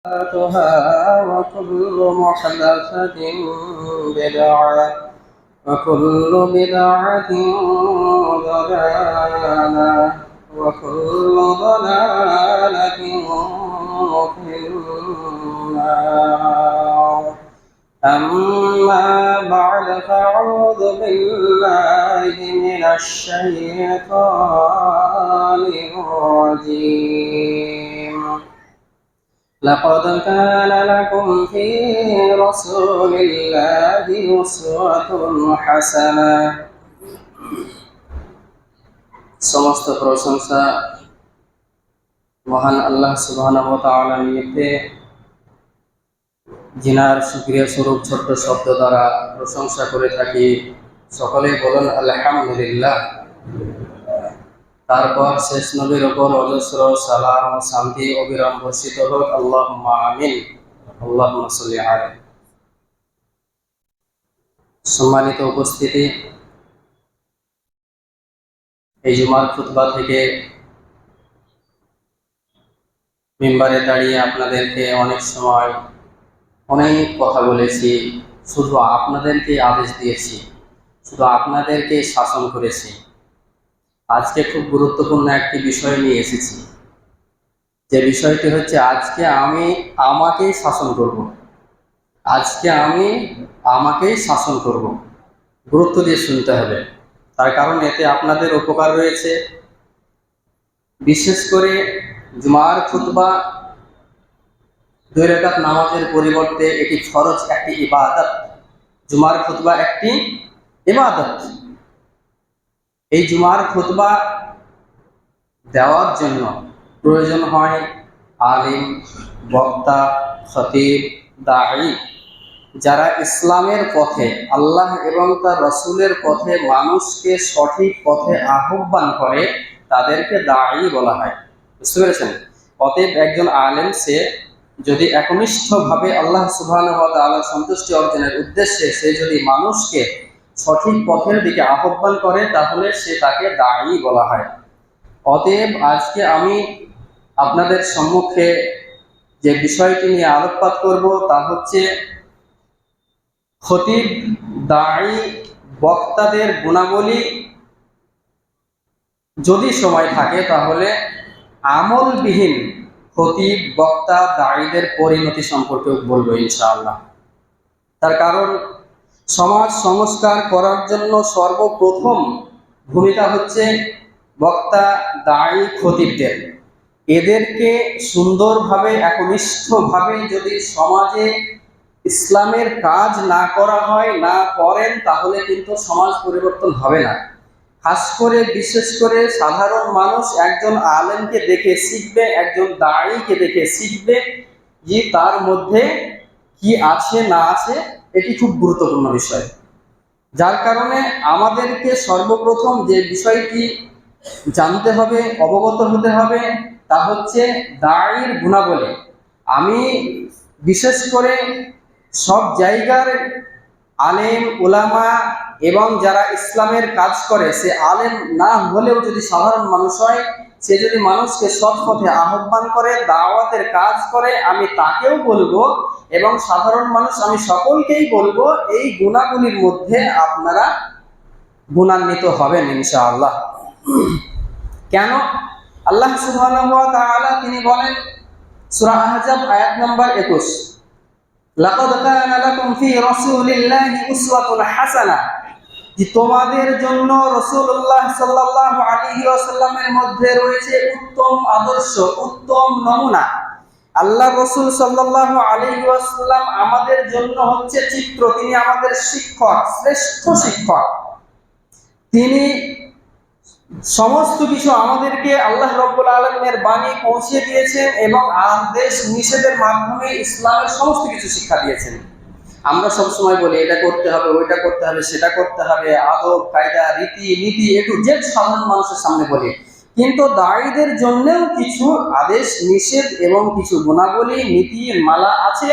وكل محدثة بدعة وكل بدعة ضلالة وكل ضلالة في النار. أما بعد فأعوذ بالله من الشيطان الرجيم. لقد كان لكم في رسول الله أسوة حسنة. সমস্ত প্রশংসা মহান আল্লাহ সুবহানাহু ওয়া তাআলা নিমিত্তে, জিনার শুকরিয়া স্বরূপ ছোট্ট শব্দ দ্বারা প্রশংসা করে থাকি। সকলেই বলুন আলহামদুলিল্লাহ। তারপর শেষ নবীর ওপর অজস্র সালাম ও শান্তি অবিরাম বর্ষিত হোক। আল্লাহুম্মা আমিন। আল্লাহুম্মা সাল্লি আলাইহি। সম্মানিত উপস্থিতি, এই জুমার খুতবা থেকে মিম্বারে দাঁড়িয়ে আপনাদেরকে অনেক সময় অনেক কথা বলেছি, শুধু আপনাদেরকে আদেশ দিয়েছি, শুধু আপনাদেরকে শাসন করেছি। আজকে খুব গুরুত্বপূর্ণ একটি বিষয় নিয়ে এসেছি, যে বিষয়টি হচ্ছে আজকে আমি আমাকেই শাসন করব। আজকে আমি আমাকেই শাসন করব। গুরুত্ব দিয়ে শুনতে হবে, তার কারণ এতে আপনাদের উপকার রয়েছে। বিশেষ করে জুমার খুতবা 2 রাকাত নামাজের পরিবর্তে এটি ফরজ একটি ইবাদত। জুমার খুতবা একটি ইবাদত। এই জুমার খুতবা দেওয়ার জন্য প্রয়োজন হয় আলিম, বক্তা, খতিব, দাঈ, যারা ইসলামের পথে, আল্লাহ এবং তার রাসূলের পথে মানুষকে সঠিক পথে আহ্বান করে, তাদেরকে দাঈ বলা হয়। বুঝতে পেরেছেন? অতএব একজন আলেম সে যদি একনিষ্ঠভাবে আল্লাহ সুবহানাহু ওয়া তাআলার সন্তুষ্টি অর্জনের উদ্দেশ্যে সে যদি মানুষকে সঠিক পথের দিকে আহ্বান করে, তাহলে সে তাকে দাঈ বলা হয়। অতএব আজকে আমি আপনাদের সম্মুখে যে বিষয়টি নিয়ে আলোকপাত করব তা হচ্ছে খতিব, দাঈ, বক্তাদের গুণাবলী। যদি সময় থাকে তাহলে আমলবিহীন খতিব, বক্তা, দাঈদের পরিণতি সম্পর্কে বলবো ইনশাআল্লাহ। তার কারণ সমাজ সংস্কার করার জন্য সর্বপ্রথম ভূমিকা হচ্ছে বক্তা, দাঈ, খতিবদের। এদেরকে সুন্দরভাবে একনিষ্ঠভাবে যদি সমাজে ইসলামের কাজ না করা হয়, না করেন, তাহলে কিন্তু সমাজ পরিবর্তন হবে না। খাস করে বিশেষ করে সাধারণ মানুষ একজন আলেমকে দেখে শিখবে, একজন দাঈকে দেখে শিখবে যে তার মধ্যে কি আছে না আছে। এটি খুব গুরুত্বপূর্ণ বিষয়, যার কারণে আমাদেরকে সর্বপ্রথম যে বিষয়টি জানতে হবে, অবগত হতে হবে, তা হচ্ছে দাঈর গুণাবলী। আমি বিশেষ করে সব জায়গার আলেম, উলামা এবং যারা ইসলামের কাজ করে, সে আলেম না হলেও যদি সাধারণ মানুষ হয়, সে যদি মানুষকে সৎ পথে আহ্বান করে, দাওয়াতের কাজ করে, আমি তাকেও বলবো এবং সাধারণ মানুষ আমি সকলকেই বলবো, এই গুণাগুলির মধ্যে আপনারা গুণান্বিত হবেন ইনশাআল্লাহ। কেন? আল্লাহ সুবহানাহু ওয়া তাআলা তিনি বলেন সূরা আহজাব আয়াত নাম্বার 21, লাকাদ কানা লাকুম ফি রাসূলিল্লাহি উসওয়াতুন হাসানাহ, যে তোমাদের জন্য রাসূলুল্লাহ সাল্লাল্লাহু আলাইহি ওয়াসাল্লামের মধ্যে রয়েছে উত্তম আদর্শ, উত্তম নমুনা। আল্লাহ রাসূল সাল্লাল্লাহু আলাইহি ওয়াসাল্লাম আমাদের জন্য হচ্ছে চিত্র, তিনি আমাদের শিক্ষক, শ্রেষ্ঠ শিক্ষক। তিনি সমস্ত কিছু আমাদেরকে আল্লাহ রাব্বুল আলামিনের বাণী পৌঁছে দিয়েছেন এবং আদেশ নিষেধের মাধ্যমে ইসলামের সমস্ত কিছু শিক্ষা দিয়েছেন। আমরা সবসময় বলি এটা করতে হবে, ওইটা করতে হবে, সেটা করতে হবে, আদব কায়দা, রীতি নীতি, একটু যে সাধারণ মানুষের সামনে বলি। কিন্তু দাঈদের জন্যও কিছু আদেশ নিষেধ এবং কিছু গুণাবলী, নীতি মালা আছে,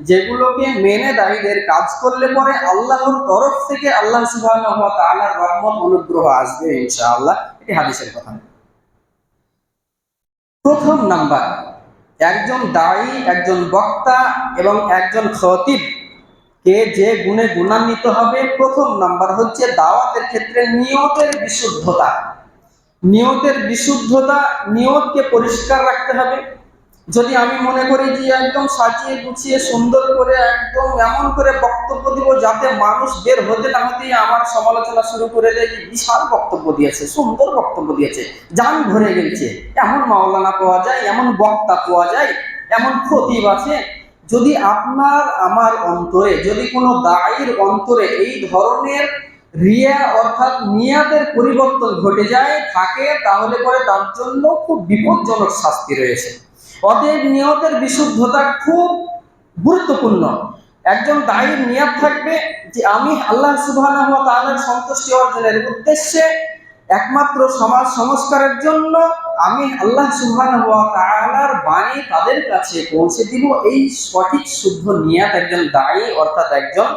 যেগুলোকে মেনে দাঈদের কাজ করলে পরে আল্লাহর তরফ থেকে আল্লাহ সুবহানাহু ওয়া তাআলার রহমত, অনুগ্রহ আসবে ইনশাআল্লাহ। এটি হাদিসের কথা। প্রথম নাম্বার, একজন দায়ী, একজন বক্তা এবং একজন খতিব কে যে গুণে গুণান্বিত হবে, প্রথম নাম্বার হচ্ছে দাওয়াতের ক্ষেত্রে নিয়তের বিশুদ্ধতা। নিয়তের বিশুদ্ধতা, নিয়তকে পরিষ্কার রাখতে হবে। যদি আমি মনে করি যে একদম সাজিয়ে গুছিয়ে সুন্দর করে একদম এমন করে বক্তব্য দিব যাতে মানুষ বের হতে না হতেই আমার সমালোচনা শুরু করে দেয় যে বিশাল বক্তব্য দিয়েছে, সুন্দর বক্তব্য দিয়েছে, জান ভরে গেছে, এমন মাওলানা পাওয়া যায়, এমন বক্তা পাওয়া যায়, এমন খতিব আছে। যদি আপনার আমার অন্তরে, যদি কোনো দায়ীর অন্তরে এই ধরনের রিয়া অর্থাৎ নিয়াতের পরিবর্তন ঘটে যায় থাকে, তাহলে পরে তার জন্য খুব বিপজ্জনক শাস্তি রয়েছে। অতএব নিয়তের বিশুদ্ধতা খুব গুরুত্বপূর্ণ। একজন দায়ীর নিয়ত থাকবে যে আমি আল্লাহ সুবহানাহু ওয়া তাআলার সন্তুষ্টি অর্জনের উদ্দেশ্যে, একমাত্র সমাজ সংস্কারের জন্য আমি আল্লাহ সুবহানাহু ওয়া তাআলার বাণী তাদের কাছে পৌঁছে দিব। এই সঠিক শুদ্ধ নিয়ত একজন দায়ী অর্থাৎ একজন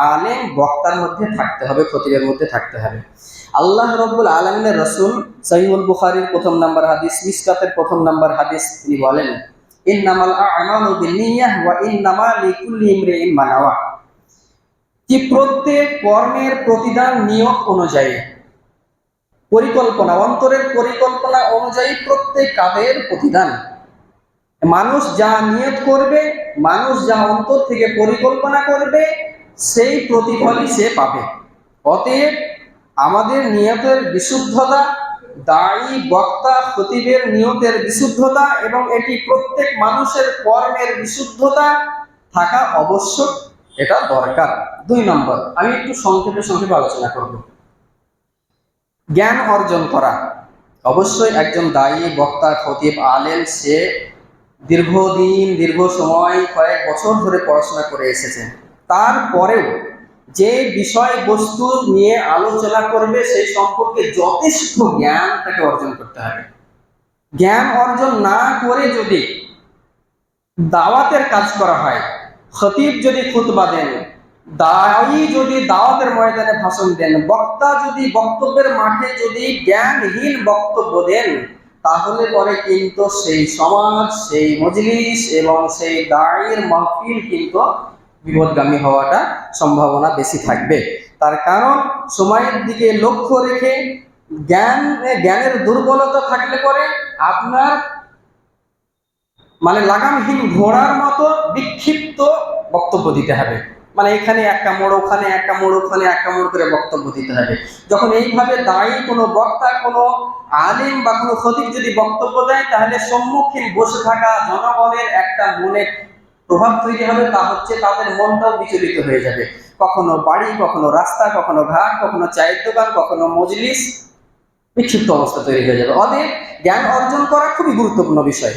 আলেম বক্তার মধ্যে থাকতে হবে, খতিবের মধ্যে থাকতে হবে। আল্লাহ রাব্বুল আলামিনের রাসূল সহিহুল বুখারীর প্রথম নাম্বার হাদিস, মিশকাতের প্রথম নাম্বার হাদিস, তিনি বলেন ইন্নামাল আ'মালু বিন্নিয়াহ ওয়া ইন্নামা লিকুল্লি ইমরিইন মা নাওয়া, কি প্রত্যেক কর্মের প্রতিদান নিয়ত অনুযায়ী, পরিকল্পনা, অন্তরের পরিকল্পনা অনুযায়ী প্রত্যেক কাজের প্রতিদান। মানুষ যা নিয়ত করবে, মানুষ যা অন্তর থেকে পরিকল্পনা করবে, সেই প্রতিফলই সে পাবে। অতএব আমাদের নিয়তের বিশুদ্ধতা, দায়ী বক্তা খতিবের নিয়তের বিশুদ্ধতা এবং এটি প্রত্যেক মানুষের কর্মের বিশুদ্ধতা থাকা আবশ্যক, এটা দরকার। 2 নম্বর, আমি একটু সংক্ষেপে আলোচনা করব। জ্ঞান অর্জন করা। অবশ্যই একজন দায়ী বক্তা খতিব আলেম সে দীর্ঘদিন, দীর্ঘ সময়, কয়েক বছর ধরে পড়াশোনা করে এসেছেন। তারপরেও যে বিষয়বস্তু নিয়ে আলোচনা করবে সেই সম্পর্কে যথেষ্ট জ্ঞান তাকে অর্জন করতে হবে। জ্ঞান অর্জন না করে যদি দাওয়াতের কাজ করা হয়, খতিব যদি খুতবা দেন, দায়ী যদি দাওয়াতের ময়দানে ভাষণ দেন, বক্তা যদি বক্তব্যের মাঠে যদি জ্ঞানহীন বক্তব্য দেন, তাহলে পরে কিন্তু সেই সমাজ, সেই মজলিস এবং সেই দায়ীর মাহফিল কিন্তু বিপদগামী হওয়াটা সম্ভাবনা বেশি থাকবে। তার কারণ সময়ের দিকে লক্ষ্য রেখে জ্ঞানের দুর্বলতা থাকলে পরে আপনার লাগামহীন ঘোড়ার মতো বিক্ষিপ্ত বক্তব্য দিতে হবে। এখানে এক কামড়, ওখানে এক কামড়, ওখানে এক কামড় করে বক্তব্য দিতে হবে। যখন এইভাবে দায়ী কোনো বক্তা, কোনো আলিম বা কোনো খতিব যদি বক্তব্য দেয়, তাহলে সম্মুখীন বসে থাকা জনগণের একটা মনে প্রভাব তৈরি হবে, তা হচ্ছে তাদের মনটাও বিচলিত হয়ে যাবে। কখনো বাড়ি, কখনো রাস্তা, কখনো ঘাট, কখনো চায়ের দোকান, কখনো মজলিস, বিক্ষিপ্ত অবস্থা তৈরি হয়ে যাবে। অতএব জ্ঞান অর্জন করা খুবই গুরুত্বপূর্ণ বিষয়।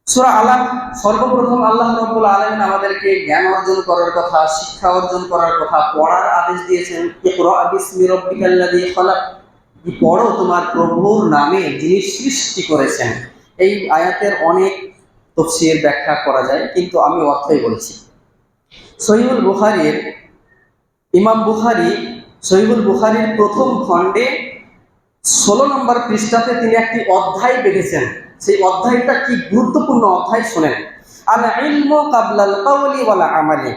সূরা আলাম, সর্বপ্রথম আল্লাহ রাব্বুল আলামিন আমাদেরকে জ্ঞান অর্জন করার কথা, শিক্ষা অর্জন করার কথা, পড়ার আদেশ দিয়েছেন। ইকরা বিসমি রাব্বিকাল্লাযী খালাক, পড়ো তোমার প্রভুর নামে যিনি সৃষ্টি করেছেন। এই আয়াতের অনেক তাফসীর ব্যাখ্যা করা যায়, কিন্তু আমি অর্থই বলছি। সহিহুল বুখারীর ইমাম বুখারী সহিহুল বুখারীর প্রথম খণ্ডে 16 নম্বর পৃষ্ঠাতে তিনি একটি অধ্যায় বেঁধেছেন। সেই অধ্যায়টা কি গুরুত্বপূর্ণ অধ্যায়, শুনেন। আল ইলমু কাবলাল কাওলি ওয়াল আমালি,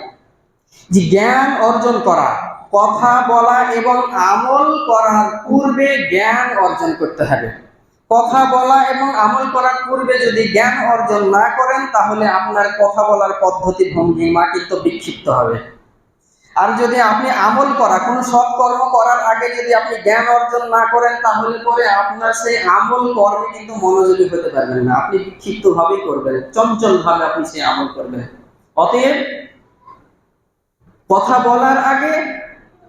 যে জ্ঞান অর্জন করা, কথা বলা এবং আমল করার পূর্বে জ্ঞান অর্জন করতে হবে। কথা বলা এবং আমল করার পূর্বে যদি জ্ঞান অর্জন না করেন, তাহলে আপনার কথা বলার পদ্ধতি, ভঙ্গিমা কিন্তু বিক্ষিপ্ত হবে। আর যদি আপনি আমল করা, কোনো সৎ কর্ম করার আগে যদি আপনি জ্ঞান অর্জন না করেন, তাহলে পরে আপনার সেই আমল কর্মে কিন্তু মনোযোগী হতে পারবেন না। আপনি বিক্ষিপ্ত ভাবেই করবেন, চঞ্চল ভাবে আপনি সেই আমল করবেন। অতএব কথা বলার আগে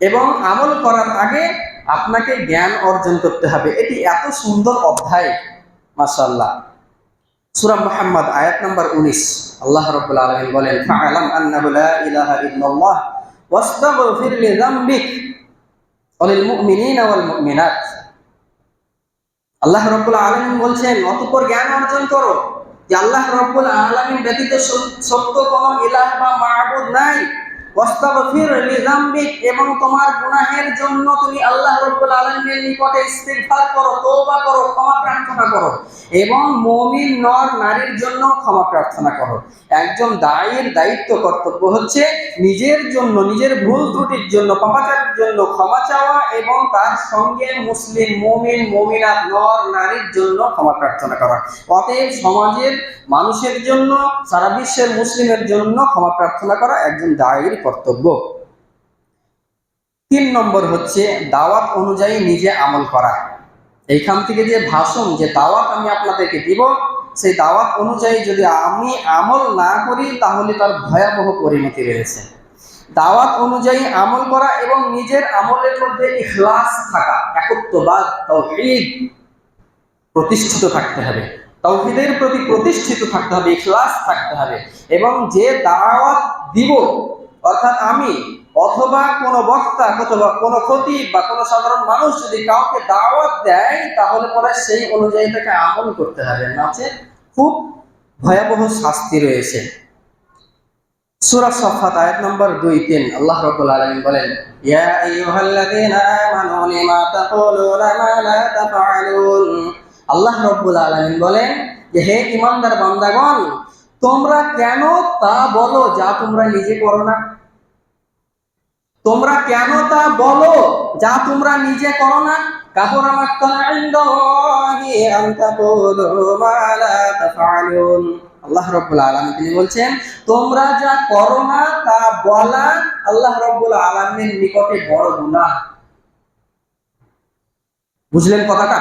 এবং আমল করার আগে আপনাকে জ্ঞান অর্জন করতে হবে। এটি এত সুন্দর অধ্যায়, মাশাআল্লাহ। সূরা মুহাম্মদ আয়াত নাম্বার 19, আল্লাহ রাব্বুল আলামিন বলেন, ফাআলাম আন্নাহু লা ইলাহা ইল্লাল্লাহ ওয়াস্তাগফির লিযামবিক ওয়ালিল মুমিনিনা ওয়াল মুমিনাত। আল্লাহ রাব্বুল আলামিন বলছেন, অতঃপর জ্ঞান অর্জন করো যে আল্লাহ রাব্বুল আলামিন ব্যতীত সত্য কোনো ইলাহ বা মাবুদ নাই, ওয়াস্তাগফির লিযামবিক, এবং তোমার গুনাহের জন্য তুমি আল্লাহ রাব্বুল আলামিনের নিকটে ইস্তিগফার করো, তওবা করো, ক্ষমা প্রার্থনা করো, এবং মুমিন নর নারীর জন্য ক্ষমা প্রার্থনা করো। একজন দায়ীর দায়িত্ব কর্তব্য হচ্ছে নিজের জন্য, নিজের ভুল ত্রুটির জন্য, পাপাচারের জন্য ক্ষমা চাওয়া, এবং তার সঙ্গে মুসলিম মুমিন মুমিনাত নর নারীর জন্য ক্ষমা প্রার্থনা করা। অতএব সমাজের মানুষের জন্য, সারা বিশ্বের মুসলিমের জন্য ক্ষমা প্রার্থনা করা একজন দায়ীর কর্তব্য। 3 নম্বর হচ্ছে দাওয়াত অনুযায়ী নিজে আমল করা। এইখান থেকে যে ভাষণ, যে দাওয়াত আমি আপনাদেরকে দিব, সেই দাওয়াত অনুযায়ী যদি আমি আমল না করি তাহলে তার ভয়াবহ পরিণতি রয়েছে। দাওয়াত অনুযায়ী আমল করা এবং নিজের আমলের মধ্যে ইখলাস থাকা, একত্ববাদ তাওহীদ প্রতিষ্ঠিত থাকতে হবে, তাওহীদের প্রতি প্রতিষ্ঠিত থাকতে হবে, ইখলাস থাকতে হবে। এবং যে দাওয়াত দিব, অর্থাৎ আমি অথবা কোনো বক্তা অথবা কোনো খতিব বা কোনো সাধারণ মানুষ যদি কাউকে দাওয়াত দেয়, তাহলে পরে সেই অনুযায়ী তাকে আমল করতে হবে, নাচে খুব ভয়াবহ শাস্তি রয়েছে। সূরা সাফফাত আয়াত নম্বর 2-3 আল্লাহ রাব্বুল আলামিন বলেন, ইয়া আইয়ুহাল্লাযীনা আমানু লিমা তাকুলুনা মা লা তাফআলুন। আল্লাহ রাব্বুল আলামিন বলেন যে হে ঈমানদার বান্দাগণ, তোমরা কেন তা বলো যা তোমরা নিজে করো না? তোমরা কেন তা বলো যা তোমরা নিজে করো না? কাবুরা মাক্তান ইনদাল্লাহি আন তাকুলু মা লা তাফআলুন। আল্লাহ রাব্বুল আলামিন তিনি বলছেন, তোমরা যা করো না তা বলা আল্লাহ রাব্বুল আলামিনের নিকটে বড় গুনাহ। বুঝলেন কথাটা?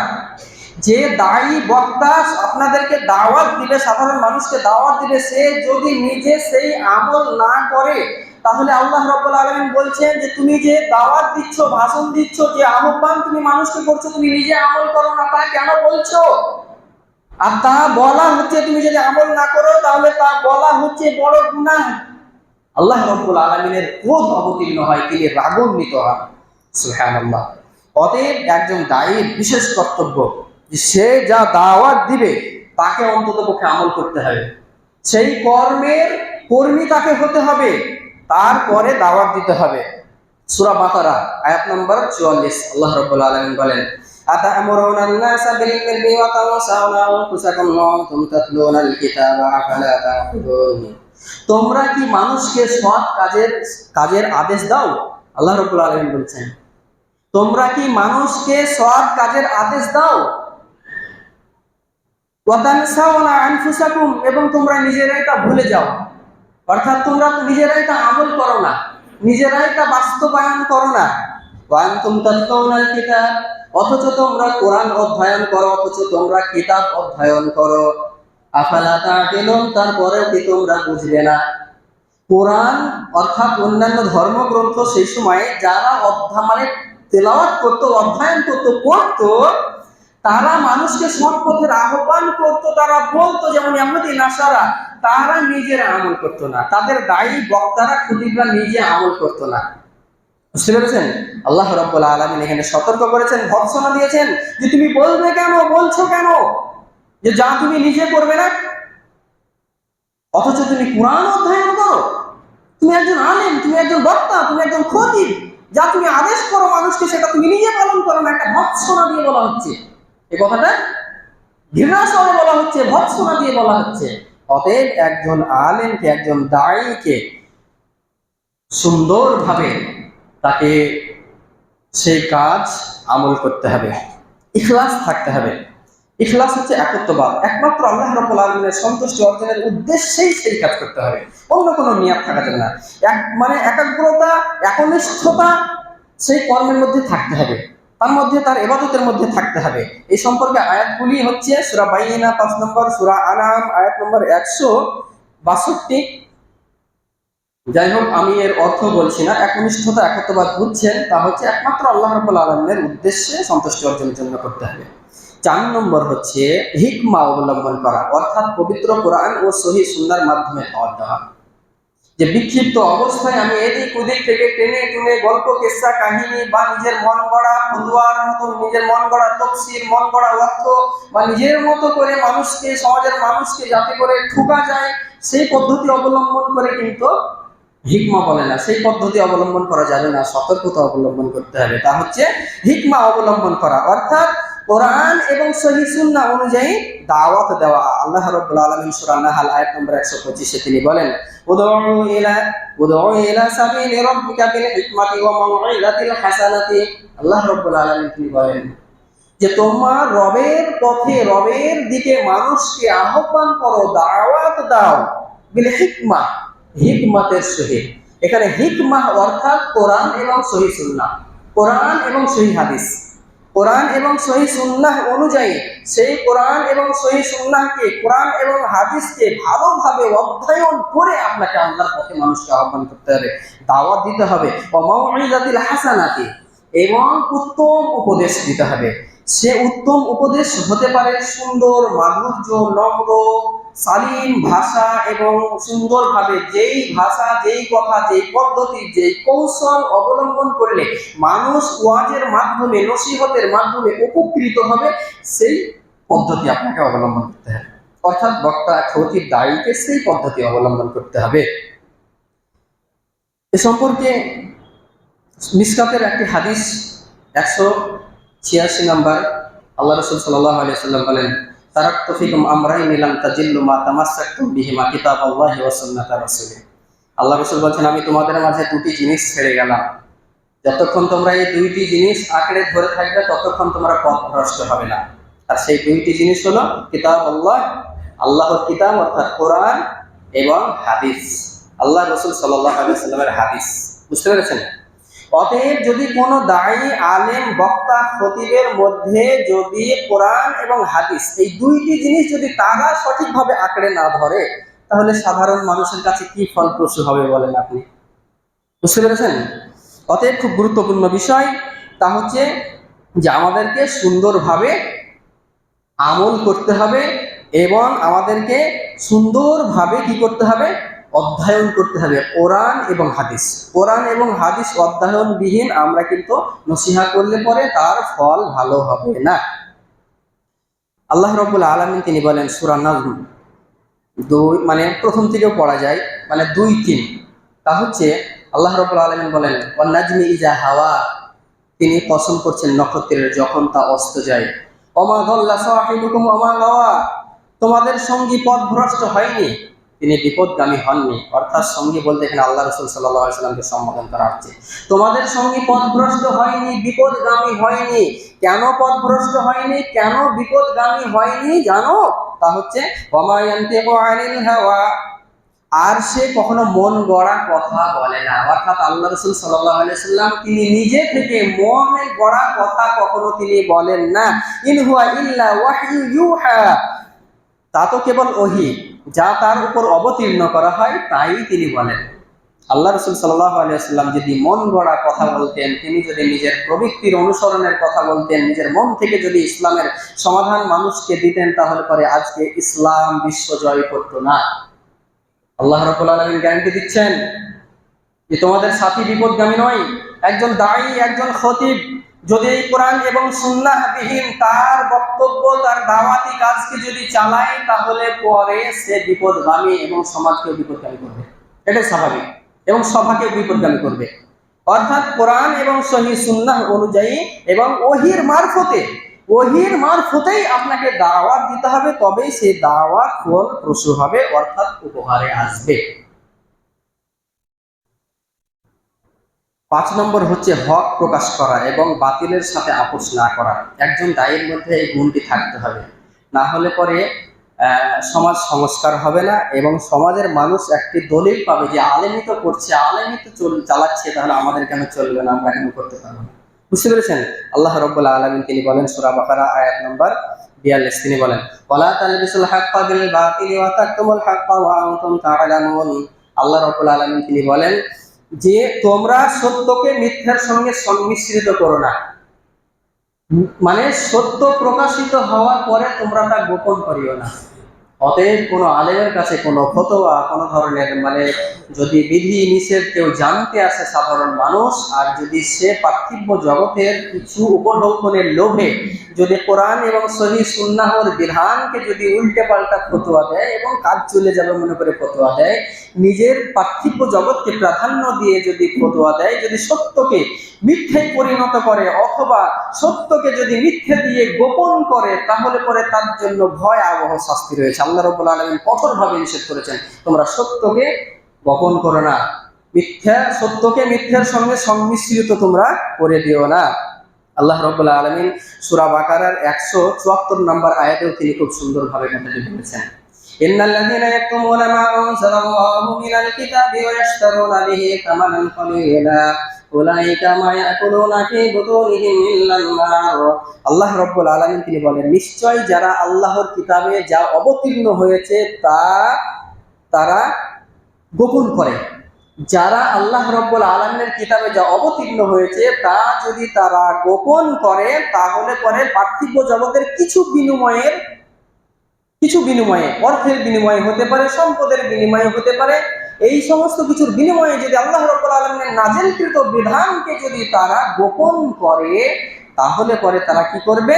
যে দায়ী বক্তা আপনাদেরকে দাওয়াত দিবে, সাধারণ মানুষকে দাওয়াত দিবে, সে যদি নিজে সেই আমল না করে, তাহলে আল্লাহ রাব্বুল আলামিন বলছেন যে তুমি যে দাওয়াত দিচ্ছ, ভাষণ দিচ্ছ, যে আহ্বান তুমি মানুষকে করছো, তুমি নিজে আমল করো না, তা কেন বলছো? আর তা বলা হচ্ছে, তুমি যদি আমল না করো তাহলে তা বলা হচ্ছে বড় গুনাহ। আল্লাহ রাব্বুল আলামিনের ক্রোধ অবতীর্ণ হয়, তিনি রাগান্বিত হন। সুবহানাল্লাহ। অতএব একজন দায়ীর বিশেষ কর্তব্য যে সে যা দাওয়াত দিবে তাকে অন্ততপক্ষে আমল করতে হবে, সেই কর্মের কর্মী তাকে হতে হবে, তারপরে দাওয়াত দিতে হবে। সূরা বাকারা আয়াত নম্বর 44 আল্লাহ রাব্বুল আলামিন বলেন, আতা'মুরুনান নাসা বিল বিররি ওয়া তানসাউনা আনফুসাকুম ওয়া আনতুম তাতলুনাল কিতাবা আফালা তা'কিলুন। তোমরা কি মানুষকে সৎ কাজের আদেশ দাও? আল্লাহ রাব্বুল আলামিন বলছেন, তোমরা কি মানুষকে সৎ কাজের আদেশ দাও? ওয়া তানসাউনা আনফুসাকুম, এবং তোমরা নিজেরাই তা ভুলে যাও। অর্থাৎ তোমরা নিজেরাই তা আমল করো না, নিজেরাই তা বাস্তবায়ন করো না। ওয়া আনতুম তাতলুনাল কিতাব, অথচ তোমরা কোরআন অধ্যয়ন করো, অথচ তোমরা কিতাব অধ্যয়ন করো। আফালা তা'কিলুন, তারপরেও কি তোমরা বুঝবে না? কোরআন অর্থাৎ অন্যান্য ধর্মগ্রন্থ সেই সময় যারা তেলাওয়াত করতো, অধ্যয়ন করতো, পড়তো, তারা মানুষকে সৎ পথের আহ্বান করতো, তারা বলতো, যেমন ইয়াহুদী নাসারা, তারা নিজেরা আমল করতো না, তাদের দায়ী বক্তারা খতিবরা নিজে আমল করতো না। বুঝতে পেরেছেন? আল্লাহ রাব্বুল আলামিন এখানে সতর্ক করেছেন, ভর্ৎসনা দিয়েছেন যে তুমি বলবে কেন, বলছো কেন যে যা তুমি নিজে করবে না, অথচ তুমি কোরআন অধ্যয়ন করো, তুমি একজন আলেম, তুমি একজন বক্তা, তুমি একজন খতিব, যা তুমি আদেশ করো মানুষকে সেটা তুমি নিজে পালন করো না। একটা ভর্ৎসনা দিয়ে বলা হচ্ছে, এই কথাটা ঘৃণাস্বরে বলা হচ্ছে, ভর্ৎসনা দিয়ে বলা হচ্ছে। অতএব একজন আলেমকে, একজন দায়ীকে সুন্দরভাবে তাকে সেই কাজ আমল করতে হবে, ইখলাস থাকতে হবে। ইখলাস হচ্ছে একত্ববাদ, একমাত্র আল্লাহ রাব্বুল আলামিনের সন্তুষ্টি অর্জনের উদ্দেশ্যেই সেই কাজ করতে হবে, অন্য কোনো নিয়াত থাকা যাবে না। একাগ্রতা, একনিষ্ঠতা সেই কর্মের মধ্যে থাকতে হবে, তার মধ্যে তার ইবাদতের মধ্যে থাকতে হবে। এই সম্পর্কে আয়াতগুলি হচ্ছে সূরা বাইয়িনা 5 নম্বর, সূরা আনাম আয়াত নম্বর 162। যাই হোক, আমি এর অর্থ বলছি না। একনিষ্ঠতা, একত্ববাদ বুঝছেন, তা হচ্ছে একমাত্র আল্লাহ রাব্বুল আলামিনের উদ্দেশ্যে সন্তুষ্টি অর্জনের জন্য করতে হবে। 4 নম্বর হচ্ছে হিকমা অবলম্বন করা, অর্থাৎ পবিত্র কোরআন ও সহিহ সুন্নাহর মাধ্যমে দাওয়াত দেওয়া। যে বিক্ষিপ্ত অবস্থায় আমি এদিক ওদিক থেকে টেনে টুনে গল্প, কিসসা, কাহিনী বা নিজের মন গড়া ফতোয়ার মতো, নিজের মন গড়া তাফসীর, মন গড়া অর্থ বা নিজের মতো করে মানুষকে, সমাজের মানুষকে যাতে করে ঠুকা যায় সেই পদ্ধতি অবলম্বন করে কিন্তু হিকমা বলে না, সেই পদ্ধতি অবলম্বন করা যাবে না, সতর্কতা অবলম্বন করতে হবে। তা হচ্ছে হিকমা অবলম্বন করা, অর্থাৎ কোরআন এবং সহিহ সুন্নাহ অনুযায়ী দাওয়াত দেওয়া। আল্লাহ রাব্বুল আলামিন সূরা নাহাল আয়াত নম্বর 125 তিনি বলেন, উদউ ইলা সাবিলি রাব্বিকা বিল হিকমাতি ওয়া মাউইযাতিল হাসানাতি। আল্লাহ রাব্বুল আলামিন তিনি বলেন যে তোমার রবের পথে, রবের দিকে মানুষকে আহ্বান করো, দাওয়াত দাও, বিল হিকমা, হিকমতের সহিত। এখানে হিকমা অর্থাৎ কোরআন এবং সহিহ সুন্নাহ, কোরআন এবং সহিহ হাদিস, কোরআন এবং সহিহ সুন্নাহ অনুযায়ী সেই কোরআন এবং সহিহ সুন্নাহকে, কোরআন এবং হাদিসকে ভালোভাবে অধ্যয়ন করে আপনাকে আল্লাহর পথে মানুষকে আহ্বান করতে হবে, দাওয়াত দিতে হবে। ওয়া মাউইযাতিল হাসানাতি, এবং উত্তম উপদেশ দিতে হবে। সে উত্তম উপদেশ হতে পারে সুন্দর, মাধুর্য, নম্র, শালীন ভাষা, এবং সুন্দরভাবে যেই ভাষা, যেই কথা, যেই পদ্ধতি, যেই কৌশল অবলম্বন করলে মানুষ ওয়াজের মাধ্যমে, নসিহতের মাধ্যমে উপকৃত হবে, সেই পদ্ধতি আপনাকে অবলম্বন করতে হবে। অর্থাৎ বক্তা, খতিব, দায়ীকে সেই পদ্ধতি অবলম্বন করতে হবে। এ সম্পর্কে মিশকাতের একটি হাদিস 186 নম্বর, আল্লাহ রাসূল সাল্লাল্লাহু আলাইহি ওয়াসাল্লাম বলেন, তারাকতু ফিকুম আমরাইন লাম তাজিল্লু মা তামাসসাকতুম বিহিমা কিতাবাল্লাহি ওয়া সুন্নাতা রাসূলিহি। আল্লাহ রাসূল বলেন, আমি তোমাদের মাঝে দুটি জিনিস ছেড়ে গেলাম, যতক্ষণ তোমরা এই দুইটি জিনিস আঁকড়ে ধরে থাকবে ততক্ষণ তোমরা পথভ্রষ্ট হবে না। আর সেই দুইটি জিনিস হলো কিতাবাল্লাহ, আল্লাহর কিতাব অর্থাৎ কোরআন, এবং হাদিস, আল্লাহ রাসূল সাল্লাল্লাহু আলাইহি ওয়াসাল্লামের হাদিস। বুঝতে পেরেছেন? অতএব যদি কোনো দায়ী, আলেম, বক্তা, খতিবের মধ্যে যদি কোরআন এবং হাদিস এই দুইটি জিনিস যদি তারা সঠিকভাবে আঁকড়ে না ধরে, তাহলে সাধারণ মানুষের কাছে কি ফলপ্রসূ হবে বলেন আপনি? বুঝতে পেরেছেন? অতএব খুব গুরুত্বপূর্ণ বিষয়, তা হচ্ছে যে আমাদেরকে সুন্দরভাবে আমল করতে হবে, এবং আমাদেরকে সুন্দরভাবে কি করতে হবে? অধ্যয়ন করতে হবে কোরআন এবং হাদিস। কোরআন এবং হাদিস অধ্যয়নবিহীন আমরা কিন্তু নসিহা করলে পরে তার ফল ভালো হবে না। আল্লাহ রাব্বুল আলামিন তিনি বলেন সূরা নাজম 2, মানে প্রথম থেকেও পড়া যায়, মানে 2-3, তা হচ্ছে আল্লাহ রাব্বুল আলামিন বলেন, ওয়ান নাজমি ইজা হাওয়া, তিনি কসম করছেন নক্ষত্রের যখন তা অস্ত যায়। ওমা দাল্লা সাহিবুকুম ওমা গাওয়া, তোমাদের সঙ্গী পথভ্রষ্ট হয়নি, তিনি বিপদগামী হননি। অর্থাৎ সঙ্গী বলতে এখানে আল্লাহ রাসূল সাল্লাল্লাহু আলাইহি ওয়াসাল্লামকে সম্বোধন করা হচ্ছে। তোমাদের সঙ্গী পথভ্রষ্ট হয়নি, বিপদগামী হয়নি। কেন পথভ্রষ্ট হয়নি, কেন বিপদগামী হয়নি জানো? তা হচ্ছে ওমা ইয়ানতিকু আনিল হাওয়া, আর সে কখনো মন গড়া কথা বলে না। অর্থাৎ আল্লাহ রাসূল সাল্লাল্লাহু আলাইহি ওয়াসাল্লাম তিনি নিজে থেকে মনে গড়া কথা কখনো তিনি বলেন না। ইন হুয়া ইল্লা ওয়াহয়ু ইউহা, তা তো কেবল ওহী, যা তার উপর অবতীর্ণ করা হয় তাই তিনি বলেন। আল্লাহ রাসূল সাল্লাল্লাহু আলাইহি ওয়াসাল্লাম যদি মন গড়া কথা বলতেন, তিনি যদি নিজের প্রবৃত্তির অনুসরণের কথা বলতেন, নিজের মন থেকে যদি ইসলামের সমাধান মানুষকে দিতেন, তাহলে পরে আজকে ইসলাম বিশ্ব জয় করত না। আল্লাহ রাব্বুল আলামিন গ্যারান্টি দিচ্ছেন যে তোমাদের সাথী বিপদগামী নয়। একজন দায়ী, একজন খতিব যদি এই কোরআন এবং সুন্নাহ বিহীন তার বক্তব্য, তার দাওয়াতি কাজকে যদি চালায়, তাহলে পরে সে বিপদগামী এবং সমাজকে বিপদগামী করবে, এটাই স্বাভাবিক, এবং সভাকে বিপদগামী করবে। অর্থাৎ কোরআন এবং সহিহ সুন্নাহ অনুযায়ী এবং ওহির মারফতেই আপনাকে দাওয়াত দিতে হবে, তবেই সেই দাওয়াত ফলপ্রসূ হবে, অর্থাৎ উপহারে আসবে। 5 নম্বর হচ্ছে হক প্রকাশ করা এবং বাতিলের সাথে আপোষ না করা। একজন দায়ীর মধ্যে এই গুণটি থাকতে হবে, না হলে পরে সমাজ সংস্কার হবে না, এবং সমাজের মানুষ একটি দলিল পাবে যে আলেমই তো করছে, আলেমই তো চালাচ্ছে, তাহলে আমাদের কেন চলবে না, আমরা কেন করতে পারবো না। বুঝতে পেরেছেন? আল্লাহ রাব্বুল আলামিন তিনি বলেন সূরা বাকারা আয়াত নম্বর 42, তিনি বলেন, ওয়ালা তালবিসুল হাক্কা বিল বাতিলি ওয়া তাকতুমুল হাক্কা ওয়া আনতুম তা'লামুন। আল্লাহ রাব্বুল আলামিন তিনি বলেন যে তোমরা সত্যকে মিথ্যার সঙ্গে সংমিশ্রিত করো না, মানে সত্য প্রকাশিত হওয়ার পরে তোমরা তা গোপন করিও না। অতএব কোনো আলেমের কাছে কোনো ফতোয়া, কোনো ধরনের যদি বিধি নিষেধ কেউ জানতে আসে সাধারণ মানুষ, আর যদি সে পার্থিব জগতের কিছু উপঢৌকনের লোভে যদি কোরআন এবং সহিহ সুন্নাহর বিধানকে যদি উল্টে পাল্টা ফতোয়া দেয় এবং কাজ চলে যাবে মনে করে ফতোয়া দেয়, নিজের পার্থিব জগৎকে প্রাধান্য দিয়ে যদি ফতোয়া দেয়, যদি সত্যকে মিথ্যে পরিণত করে অথবা সত্যকে যদি মিথ্যে দিয়ে গোপন করে, তাহলে পরে তার জন্য ভয়াবহ শাস্তি রয়েছে। আল্লাহ রাব্বুল আলামিন কঠোরভাবে নিষেধ করেছেন, তোমরা সত্যকে গোপন করো না, সত্যকে মিথ্যার সঙ্গে সংমিশ্রিত তোমরা করে দিও না। আল্লাহ রাব্বুল আলামিন সূরা বাকারার 174 নম্বর আয়াতেও তিনি খুব সুন্দরভাবে কথাটি বলেছেন, ইন্নাল্লাযীনা ইয়াকতুমুনা মা আনজালাল্লাহু মিনাল কিতাবি ওয়া ইয়াশতারুনা বিহি তামানান কালীলা উলাইকা মা ইয়াকুলুনা ফি বুতুনিহিম ইল্লান নার। আল্লাহ রাব্বুল আলামিন তিনি বলেন, নিশ্চয় যারা আল্লাহর কিতাবে যা অবতীর্ণ হয়েছে তা তারা গোপন করে, যারা আল্লাহ রাব্বুল আলামিনের কিতাবে যা অবতীর্ণ হয়েছে তা যদি তারা গোপন করে, তাহলে পরে পার্থিব জগতের কিছু বিনিময়ে অর্থের বিনিময়ে হতে পারে, সম্পদের বিনিময়ে হতে পারে, এই সমস্ত কিছুর বিনিময়ে যদি আল্লাহ রাব্বুল আলামিনের নাযিলকৃত বিধানকে যদি তারা গোপন করে, তাহলে পরে তারা কি করবে?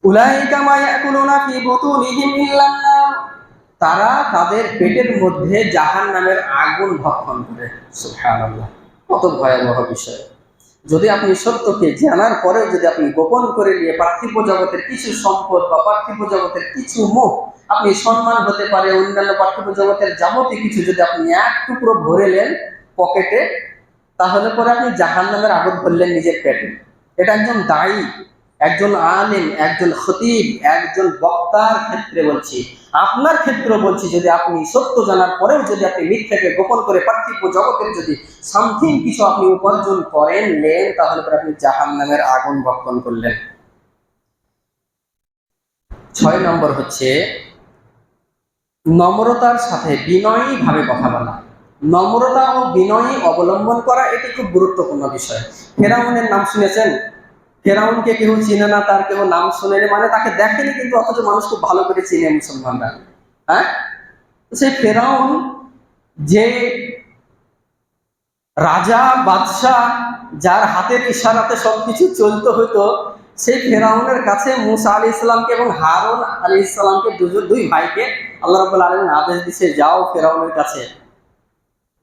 উলাইকা মা ইয়াকুলুনা ফি বুতুনিহিম ইল্লান নার, তারা তাদের পেটের মধ্যে জাহান্নামের আগুন ভক্ষণ করে। সুবহানাল্লাহ, কত ভয়াবহ বিষয়! যদি আপনি সত্যকে জানার পরেও যদি আপনি গোপন করে নিয়ে পার্থিব জগতের কিছু সম্পদ বা পার্থিব জগতের কিছু মুখ, আপনি সম্মান হতে পারে অন্যান্য পার্থিব জগতের যাবতীয় কিছু যদি আপনি এক টুকরো ভরেলেন পকেটে, তাহলে পরে আপনি জাহান্নামের আগুন ভরলেন নিজের পেটে। এটা একজন দায়ী, একজন আলেম, একজন খতিব, একজন বক্তার ক্ষেত্রে বলছি, আপনার ক্ষেত্রে বলছি, যদি আপনি সত্য জানার পরেও যদি আপনি মিথ্যাকে গোপন করে পার্থিব জগতের যদি সামথিং কিছু আপনি উপার্জন করেন নেন, তাহলে পরে আপনি জাহান্নামের আগুন ভক্ষণ করলেন। 6 নম্বর হচ্ছে নম্রতার সাথে বিনয়ী ভাবে কথা বলা। নম্রতা ও বিনয়ী অবলম্বন করা এটি খুব গুরুত্বপূর্ণ বিষয়। ফেরাউনের নাম শুনেছেন? ফেরাউনকে কেউ চিনে না, তার কেউ নাম শুনেনি, তাকে দেখেনি, কিন্তু অথচ মানুষ খুব ভালো করে চিনে মুসলমানরা। হ্যাঁ, সেই ফেরাউন যে রাজা বাদশাহ, যার হাতের ইশারাতে সবকিছু চলতে হতো, সেই ফেরাউনের কাছে মুসা আলাইহিস সালামকে এবং হারুন আলাইহিস সালামকে দুই ভাইকে আল্লাহ রাব্বুল আলামিন আদেশ দিয়েছে, যাও ফেরাউনের কাছে।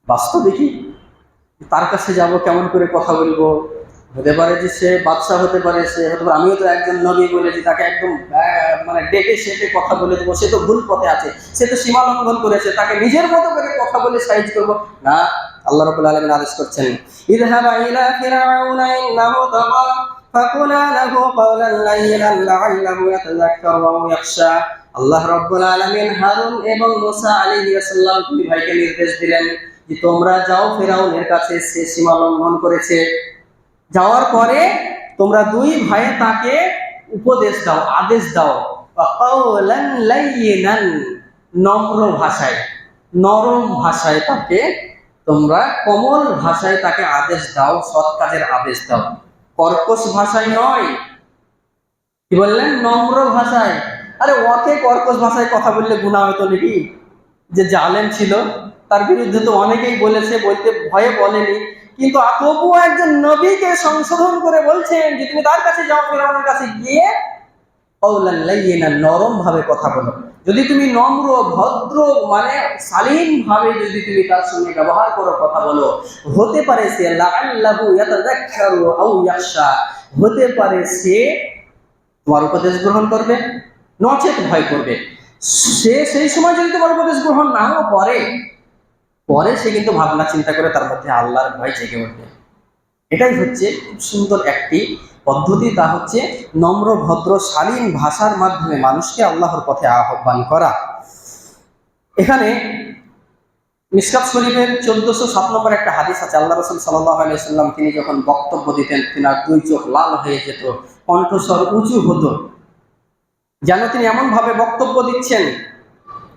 বাস্তবে কি তার কাছে যাব, কেমন করে কথা বলবো? হতে পারে যে সে বাদশাহ হতে পারে, সে হতে পারে আমিও তো একজন নবী বলেছি, তাকে একদম ডেকে সেটে কথা বলে দেবো, সে তো ভুল পথে আছে, সে তো সীমা লঙ্ঘন করেছে, তাকে নিজের মতো করে কথা বলে সাইজ করবো না। আল্লাহ রাব্বুল আলামিন আদেশ করছেন, ইযহাবা ইলা ফিরআউনা ইন্নাহু তাগা ফাকুলা লাহু কাওলান লায়্যিনান লাআল্লাহু ইয়াতাযাক্কারু আও ইয়াখশা। আল্লাহ রাব্বুল আলামিন হারুন এবং মুসা আলাইহিস সালাম দুই ভাইকে নির্দেশ দিলেন যে তোমরা যাও ফিরআউনের কাছে, সে সীমা লঙ্ঘন করেছে। যাওয়ার পরে তোমরা দুই ভাই তাকে উপদেশ দাও, আদেশ দাও, কাওলান লায়্যিনান, নম্র ভাষায়, নরম ভাষায় তাকে তোমরা, কোমল ভাষায় তাকে আদেশ দাও, সৎ কাজের আদেশ দাও, কর্কশ ভাষায় নয়। কি বললেন? নম্র ভাষায়। আরে ওকে কর্কশ ভাষায় কথা বললে গুনাহ হতো নাকি? যে জালেম ছিল তার বিরুদ্ধে তো অনেকেই বলেছে, বলতে ভয়ে বলেনি, কিন্তু তবুও একজন নবীকে সংশোধন করে বলছেন যে তুমি তার কাছে যাও, ফেরাউনের কাছে গিয়ে কাওলান লায়্যিনান, নরম ভাবে কথা বলো। যদি তুমি নম্র ভদ্র শালীন ভাবে যদি তুমি তার সঙ্গে ব্যবহার করো, কথা বলো, হতে পারে সে লাআল্লাহু ইয়াতাযাক্কারু আও ইয়াখশা, হতে পারে সে তোমার উপদেশ গ্রহণ করবে, নচেত ভয় করবে। সে সেই সময় যদি তোমার উপদেশ গ্রহণ নাও করে, পরে সে কিন্তু ভাবনা চিন্তা করে তার মধ্যে আল্লাহর ভয় জেগে উঠবে। এটাই হচ্ছে খুব সুন্দর একটি পদ্ধতি, তা হচ্ছে নম্র ভদ্র শালীন ভাষার মাধ্যমে মানুষকে আল্লাহর পথে আহ্বান করা। এখানে মিশকাত শরীফের 1407 নম্বর একটা হাদিস আছে। আল্লাহ রাসূল সাল্লাল্লাহু আলাইহি ওয়াসাল্লাম তিনি যখন বক্তব্য দিতেন, তিনার দুই চোখ লাল হয়ে যেত, কণ্ঠস্বর উঁচু হতো, যেন তিনি এমন ভাবে বক্তব্য দিচ্ছেন,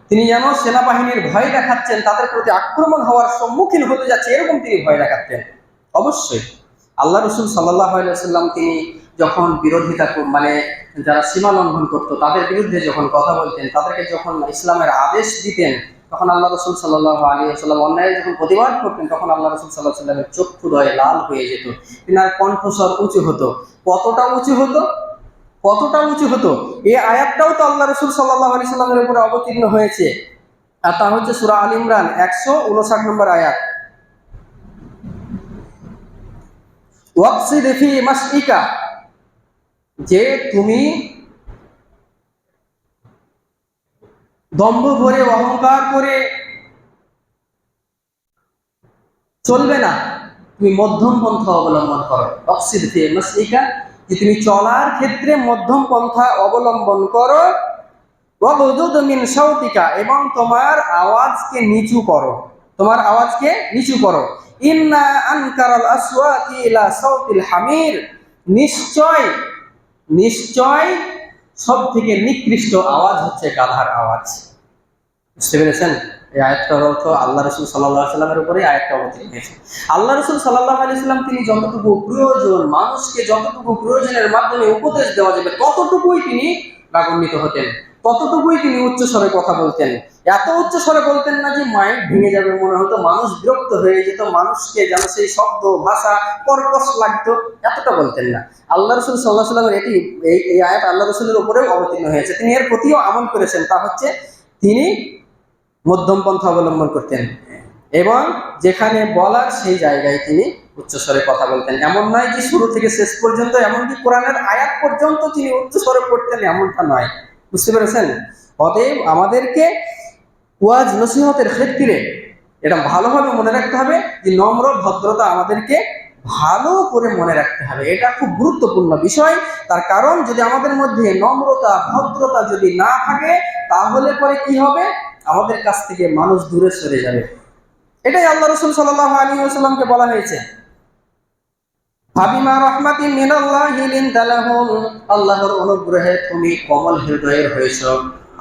তিনি যেন সেনাবাহিনীর ভয় দেখাচ্ছেন, তাদের প্রতি আক্রমণ হওয়ার সম্মুখীন হতে যাচ্ছে, এরকম তিনি ভয় দেখাতেন। অবশ্যই আল্লাহ রাসূল সাল্লাল্লাহু আলাইহি ওয়াসাল্লাম তিনি যখন বিরোধিতা মানে যারা সীমা লঙ্ঘন করতো তাদের বিরুদ্ধে যখন কথা বলতেন, তাদেরকে যখন ইসলামের আদেশ দিতেন, তখন আল্লাহ রসুল সাল্লাল্লাহু আলাইহি ওয়াসাল্লাম অন্যায়ের যখন প্রতিবাদ করতেন, তখন আল্লাহ রসুল সাল্লাল্লাহু আলাইহি ওয়াসাল্লামের চক্ষুদয় লাল হয়ে যেত, তিনার কণ্ঠস্বর উঁচু হতো। কতটা উঁচু হতো, কতটা উঁচু হতো! এই আয়াতটাও তো আল্লাহ রসুল সাল্লাল্লাহু আলাইহি ওয়াসাল্লামের উপরে অবতীর্ণ হয়েছে, আর তা হচ্ছে সূরা আল ইমরান 159 নম্বর আয়াত। ওয়াকসিদ ফি মাশইকা, যে তুমি দম্ভ ভরে অহংকার করে চলবে না, তুমি মধ্যম পন্থা অবলম্বন করো। ওয়াকসিদ ফি মাশইকা, যে তুমি চলার ক্ষেত্রে মধ্যম পন্থা অবলম্বন করো। ওয়াগদুদ মিন সাউতিকা, এবং তোমার আওয়াজকে নিচু করো, তোমার আওয়াজকে নিচু করো। ইন্না আনকারাল আসওয়াতি ইলা সাউতিল হামির, নিশ্চয় নিশ্চয় সব থেকে নিকৃষ্ট আওয়াজ হচ্ছে গাধার আওয়াজ। বুঝতে পেরেছেন? এই আয়াতটার অর্থ আল্লাহ রসুল সাল্লাল্লাহু আলাইহি সাল্লামের উপরে আয়াতটা অবতীর্ণ হয়েছে। আল্লাহ রসুল সাল্লাল্লাহু আলাইহি সাল্লাম তিনি যতটুকু প্রয়োজন, মানুষকে যতটুকু প্রয়োজনের মাধ্যমে উপদেশ দেওয়া যাবে ততটুকুই তিনি রাগান্বিত হতেন, ততটুকুই তিনি উচ্চ স্বরে কথা বলতেন। এত উচ্চ স্বরে বলতেন না যে মাইক ভেঙে যাবে মনে হতো, মানুষ বিরক্ত হয়ে যেত, মানুষকে যেন সেই শব্দ ভাষা কর্কশ লাগতো, এতটা বলতেন না। আল্লাহ রসুল সাল্লাল্লাহু আলাইহি সাল্লামের এই আয়াত আল্লাহ রসুলের উপরেও অবতীর্ণ হয়েছে, তিনি এর প্রতিও আমল করেছেন। তা হচ্ছে তিনি মধ্যম পন্থা অবলম্বন করতেন, এবং যেখানে বলার সেই জায়গায় তিনি উচ্চস্বরে কথা বলতেন। এমন নয় যে শুরু থেকে শেষ পর্যন্ত, এমনকি কোরআনের আয়াত পর্যন্ত তিনি উচ্চস্বরে পড়তেন, এমনটা নয়। বুঝতে পেরেছেন? অতএব আমাদেরকে ওয়াজ নসিহতের ক্ষেত্রে এটা ভালোভাবে মনে রাখতে হবে যে নম্র ভদ্রতা আমাদেরকে ভালো করে মনে রাখতে হবে, এটা খুব গুরুত্বপূর্ণ বিষয়। তার কারণ যদি আমাদের মধ্যে নম্রতা ভদ্রতা যদি না থাকে, তাহলে পরে কি হবে? আমাদের কাছ থেকে মানুষ দূরে সরে যাবে। এটাই আল্লাহ রাসূল সাল্লাল্লাহু আলাইহি ওয়াসাল্লামকে বলা হয়েছে, ফাবিমা রাহমাতিন মিনাল্লাহি লিনতা লাহুম, আল্লাহর অনুগ্রহে তুমি কোমল হৃদয়ের হয়েছো,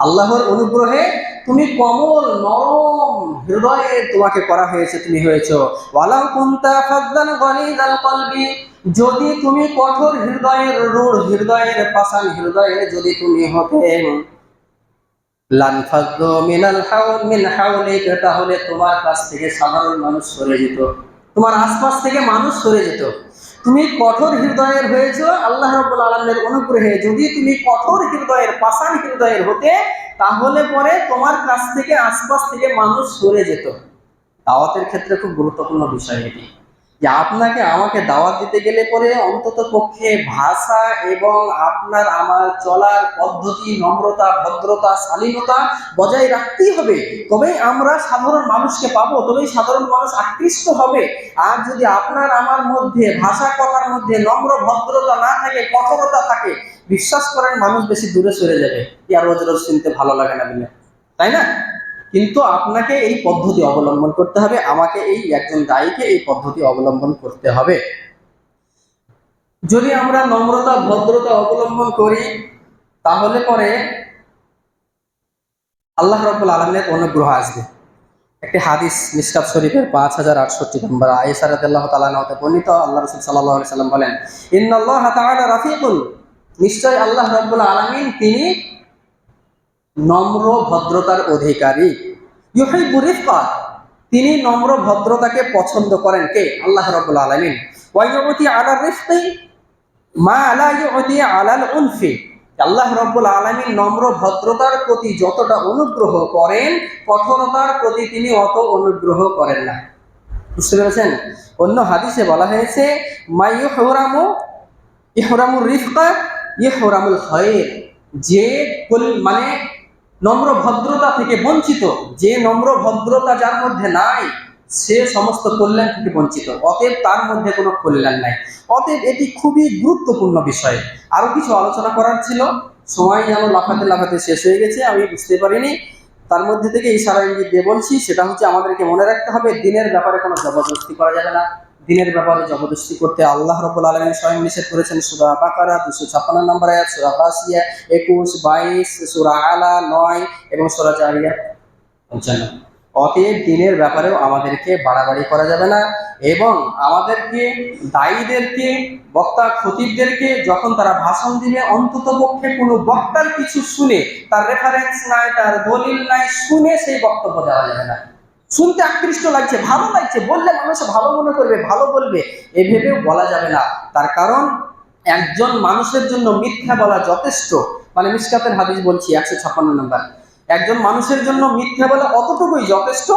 আল্লাহর অনুগ্রহে তুমি কোমল নরম হৃদয়ে তোমাকে করা হয়েছে, তুমি হয়েছো। ওয়ালাউ কুনতা ফাযযান গালিযাল কলবি, যদি তুমি কঠোর হৃদয়ের, রূঢ় হৃদয়ের, পাষাণ হৃদয়ের যদি তুমি হতে, লানফাযু মিন হাওলিক, তাহলে তোমার কাছ থেকে সাধারণ মানুষ সরে যেত, তোমার আশপাশ থেকে মানুষ সরে যেত। তুমি কঠোর হৃদয়ের হয়েছো আল্লাহ রাব্বুল আলামিনের অনুগ্রহে। যদি তুমি কঠোর হৃদয়ের, পাষাণ হৃদয়ের হতে, তাহলে পরে তোমার কাছ থেকে আশপাশ থেকে মানুষ সরে যেত। দাওয়াতের ক্ষেত্রে খুব গুরুত্বপূর্ণ বিষয় এটি, যে আপনাকে আমাকে দাওয়াত দিতে গেলে পরে অন্তত পক্ষে ভাষা এবং আপনার আমার চলার পদ্ধতি, নম্রতা ভদ্রতা শালীনতা বজায় রাখতেই হবে। তবেই আমরা সাধারণ মানুষকে পাবো, তবেই সাধারণ মানুষ আকৃষ্ট হবে। আর যদি আপনার আমার মধ্যে, ভাষা কথার মধ্যে নম্র ভদ্রতা না থাকে, কঠোরতা থাকে, বিশ্বাস করেন মানুষ বেশি দূরে সরে যাবে। আর রোজ রোজ শুনতে ভালো লাগে না বলে, তাই না? কিন্তু আপনাকে এই পদ্ধতি অবলম্বন করতে হবে, আমাকে এই একজন দায়ীকে এই পদ্ধতি অবলম্বন করতে হবে। যদি আমরা নম্রতা ভদ্রতা অবলম্বন করি, তাহলে পরে আল্লাহ রাব্বুল আলামিনের অনুগ্রহ আসবে। একটি হাদিস মিশকাত শরীফের 5068 নম্বর, আয়েশা রাদিয়াল্লাহু তাআলা হতে বর্ণিত, আল্লাহ রাসূল সাল্লাল্লাহু আলাইহি সাল্লাম বলেন, ইন্নাল্লাহা তাআলা রাফিকুন, নিশ্চয় আল্লাহ রাব্বুল আলামিন তিনি নম্র ভদ্রতার অধিকারী। ইউহিব্বু রিফকা, তিনি নম্র ভদ্রতাকে পছন্দ করেন। কে? আল্লাহ রাব্বুল আলামিন। ওয়া ইউতি আলা রিফকি মা লা ইউতি আলাল উনফি, আল্লাহ রাব্বুল আলামিন নম্র ভদ্রতার প্রতি যতটা অনুগ্রহ করেন, কঠোরতার প্রতি তিনি অত অনুগ্রহ করেন না। বুঝতে পেরেছেন? অন্য হাদিসে বলা হয়েছে, মা ইহরামুর রিফকা ইহরামুল খায়র, যে মানে নম্র ভদ্রতা থেকে বঞ্চিত, যে নম্র ভদ্রতা যার মধ্যে নাই, সে সমস্ত কল্যাণ থেকে বঞ্চিত, অতএব তার মধ্যে কোনো কল্যাণ নাই। অতএব এটি খুবই গুরুত্বপূর্ণ বিষয়। আরো কিছু আলোচনা করার ছিল, সময় যেন লাফাতে লাফাতে শেষ হয়ে গেছে, আমি বুঝতে পারিনি। তার মধ্যে থেকে ইশারা ইঙ্গিত দিয়ে বলছি, সেটা হচ্ছে আমাদেরকে মনে রাখতে হবে দিনের ব্যাপারে কোনো জবরদস্তি করা যাবে না। দিনের ব্যাপারে জবরদস্তি করতে আল্লাহ রাব্বুল আলামিন স্বয়ং নিষেধ করেছেন। সূরা বাকারা 256 নম্বর আয়াত, সূরা গাসিয়া 21, 22, সূরা আলা 9 এবং সূরা জারিয়াত 55। অতএব দিনের ব্যাপারেও আমাদেরকে বাড়াবাড়ি করা যাবে না, এবং আমাদেরকে দায়ীদেরকে, বক্তা খতিবদেরকে যখন তারা ভাষণ দিবে অন্তত পক্ষে কোনো বক্তার কিছু শুনে, তার রেফারেন্স নাই, তার দলিল নাই, শুনে সেই বক্তব্য দেওয়া যাবে না। শুনতে আকৃষ্ট লাগছে, ভালো লাগছে, বললে মানুষ ভালো মনে করবে, ভালো বলবে, এভাবেও বলা যাবে না। তার কারণ একজন মানুষের জন্য মিথ্যা বলা যথেষ্ট। মানে মিশকাতের হাদিস বলছি 156 নম্বর, একজন মানুষের জন্য মিথ্যা বলা অতটুকুই যথেষ্ট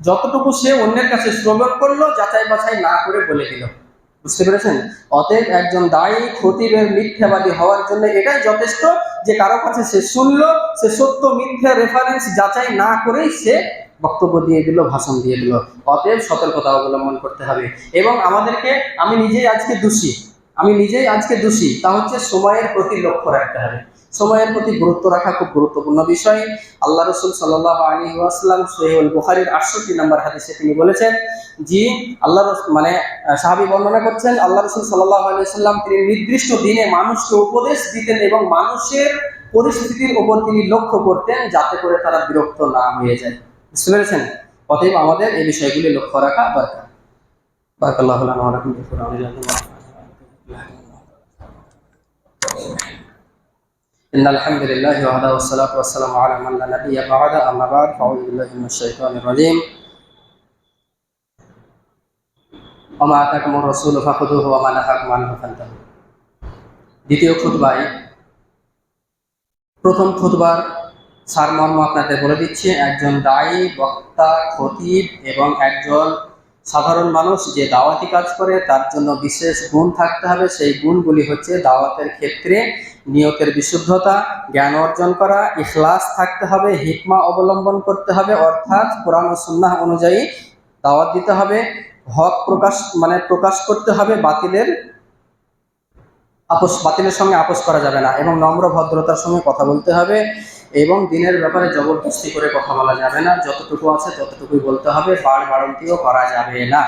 যতটুকু সে অন্যের কাছে শ্রবণ করলো, যাচাই বাছাই না করে বলে দিল। বুঝতে পেরেছেন? অতএব একজন দায়ী খতিবের মিথ্যাবাদী হওয়ার জন্য এটাই যথেষ্ট যে কারো কাছে সে শুনলো, সে সত্য মিথ্যা রেফারেন্স যাচাই না করেই সে বক্তব্য দিয়ে দিল, ভাষণ দিয়ে দিল। অতএব সতর্কতা অবলম্বন করতে হবে। এবং আমাদেরকে, আমি নিজেই আজকে দোষী, তা হচ্ছে সময়ের প্রতি লক্ষ্য রাখতে হবে। সময়ের প্রতি গুরুত্ব রাখা খুব গুরুত্বপূর্ণ বিষয়। আল্লাহ রাসূল সাল্লাল্লাহু আলাইহি ওয়াসাল্লাম সহিহুল বুখারীর 68 নম্বর হাদিসে তিনি বলেছেন, জি আল্লাহ মানে সাহাবী বর্ণনা করছেন, আল্লাহ রাসূল সাল্লাল্লাহু আলাইহি ওয়াসাল্লাম তিনি নির্দিষ্ট দিনে মানুষকে উপদেশ দিতেন এবং মানুষের পরিস্থিতির উপর তিনি লক্ষ্য করতেন যাতে করে তারা বিরক্ত না হয়ে যায়। বুঝতে পেরেছেন? অতএব আমাদের এই বিষয়গুলি লক্ষ্য রাখা দরকার। বারাকাল্লাহু লানা ওয়া লাকুম ফিল কুরআনিল إن الحمد لله وحده والصلاة والسلام على من لا نبي بعد أما بعد فأعوذ بالله من الشيطان الرجيم وما آتاكم الرسول فخذوه وما نهاكم عنه فانتهوا। দ্বিতীয় খুতবায় প্রথম খুতবার সারমর্ম আপনাদের বলে দিচ্ছি। একজন দায়ী, বক্তা, খতিব এবং একজন সাধারণ মানুষ যে দাওয়াতি কাজ করে তার জন্য বিশেষ গুণ থাকতে হবে। সেই গুণগুলি হচ্ছে দাওয়াতের ক্ষেত্রে নিয়তের বিশুদ্ধতা, জ্ঞান অর্জন করা, ইখলাস থাকতে হবে, হিকমা অবলম্বন করতে হবে, অর্থাৎ কোরআন ও সুন্নাহ অনুযায়ী দাওয়াত দিতে হবে, হক প্রকাশ করতে হবে, বাতিলের সঙ্গে আপোষ করা যাবে না, এবং নম্র ভদ্রতার সঙ্গে কথা বলতে হবে, এবং দিনের ব্যাপারে জবরদস্তি করে কথা বলা যাবে না, যতটুকু আছে ততটুকুই বলতে হবে, বাড়াবাড়িও করা যাবে না,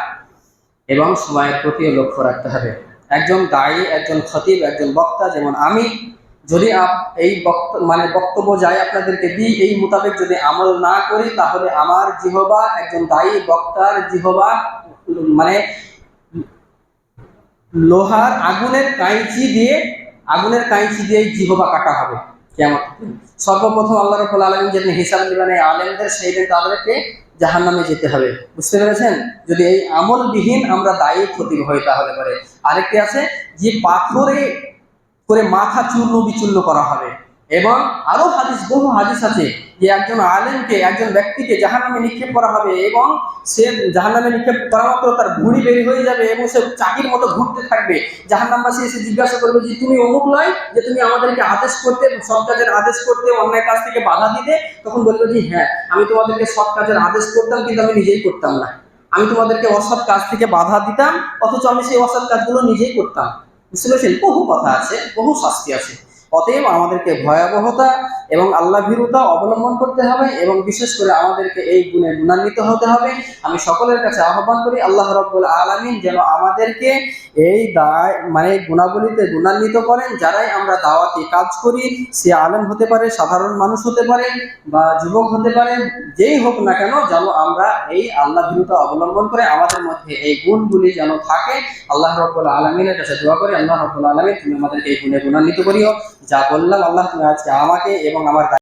এবং সময়ের প্রতিও লক্ষ্য রাখতে হবে। একজন দায়ী, একজন খতিব, একজন বক্তা, যেমন আমি যদি এই বক্তব্য যাই আপনাদেরকে দিই, এই মোতাবেক যদি আমল না করি তাহলে আমার জিহবা, একজন দায়ী বক্তার জিহবা লোহার আগুনের কাঁইচি দিয়ে জিহবা কাটা হবে কিয়ামত। সর্বপ্রথম আল্লাহ রাব্বুল আলামিন যেদিন হিসাব নেবেন এই আলেমদের, সেই দিন তাদেরকে জাহান্নামে যেতে হবে। বুঝতে পেরেছেন? যদি এই আমলবিহীন আমরা দায়ী খতিব হই তাহলে পরে। আরেকটি আছে যে পাথরে করে মাথা চূর্ণ বিচূর্ণ করা হবে, এবং আরো বহু হাদিস আছে যে একজন আলেমকে, একজন ব্যক্তিকে জাহান্নামে নিক্ষেপ করা হবে, এবং সে জাহান্নামে নিক্ষেপ করা মাত্র তার ভুঁড়ি বের হয়ে যাবে এবং সে চাকির মতো ঘুরতে থাকবে। জাহান্নামবাসী এসে জিজ্ঞাসা করবে যে তুমি অমুক নয় যে তুমি আমাদেরকে আদেশ করতে, সৎ কাজের আদেশ করতে, অন্যায় কাজ থেকে বাধা দিতে? তখন বলবে যে হ্যাঁ, আমি তোমাদেরকে সৎ কাজের আদেশ করতাম, কিন্তু আমি নিজেই করতাম না। আমি তোমাদেরকে অসৎ কাজ থেকে বাধা দিতাম, অথচ আমি সেই অসৎ কাজগুলো নিজেই করতাম। বুঝতে পেরেছেন? বহু কথা আছে, বহু শাস্তি আছে। অতএব আমাদেরকে ভয়াবহতা এবং আল্লাহ ভীরুতা অবলম্বন করতে হবে, এবং বিশেষ করে আমাদেরকে এই গুণে গুণান্বিত হতে হবে। আমি সকলের কাছে আহ্বান করি আল্লাহ রাব্বুল আলামিন যেন আমাদেরকে এই গুণাবলীতে গুণান্বিত করেন। যারাই আমরা দাওয়াতি কাজ করি, সে আলেম হতে পারে, সাধারণ মানুষ হতে পারে, বা যুবক হতে পারে, যেই হোক না কেন, যেন আমরা এই আল্লাহ ভীরুতা অবলম্বন করে আমাদের মধ্যে এই গুণগুলি যেন থাকে। আল্লাহ রাব্বুল আলামিনের কাছে দোয়া করি, আল্লাহ রাব্বুল আলামিন তুমি আমাদেরকে এই গুণে গুণান্বিত করিও। যা বললাম আল্লাহ তুমি আজকে আমাকে এবং আমার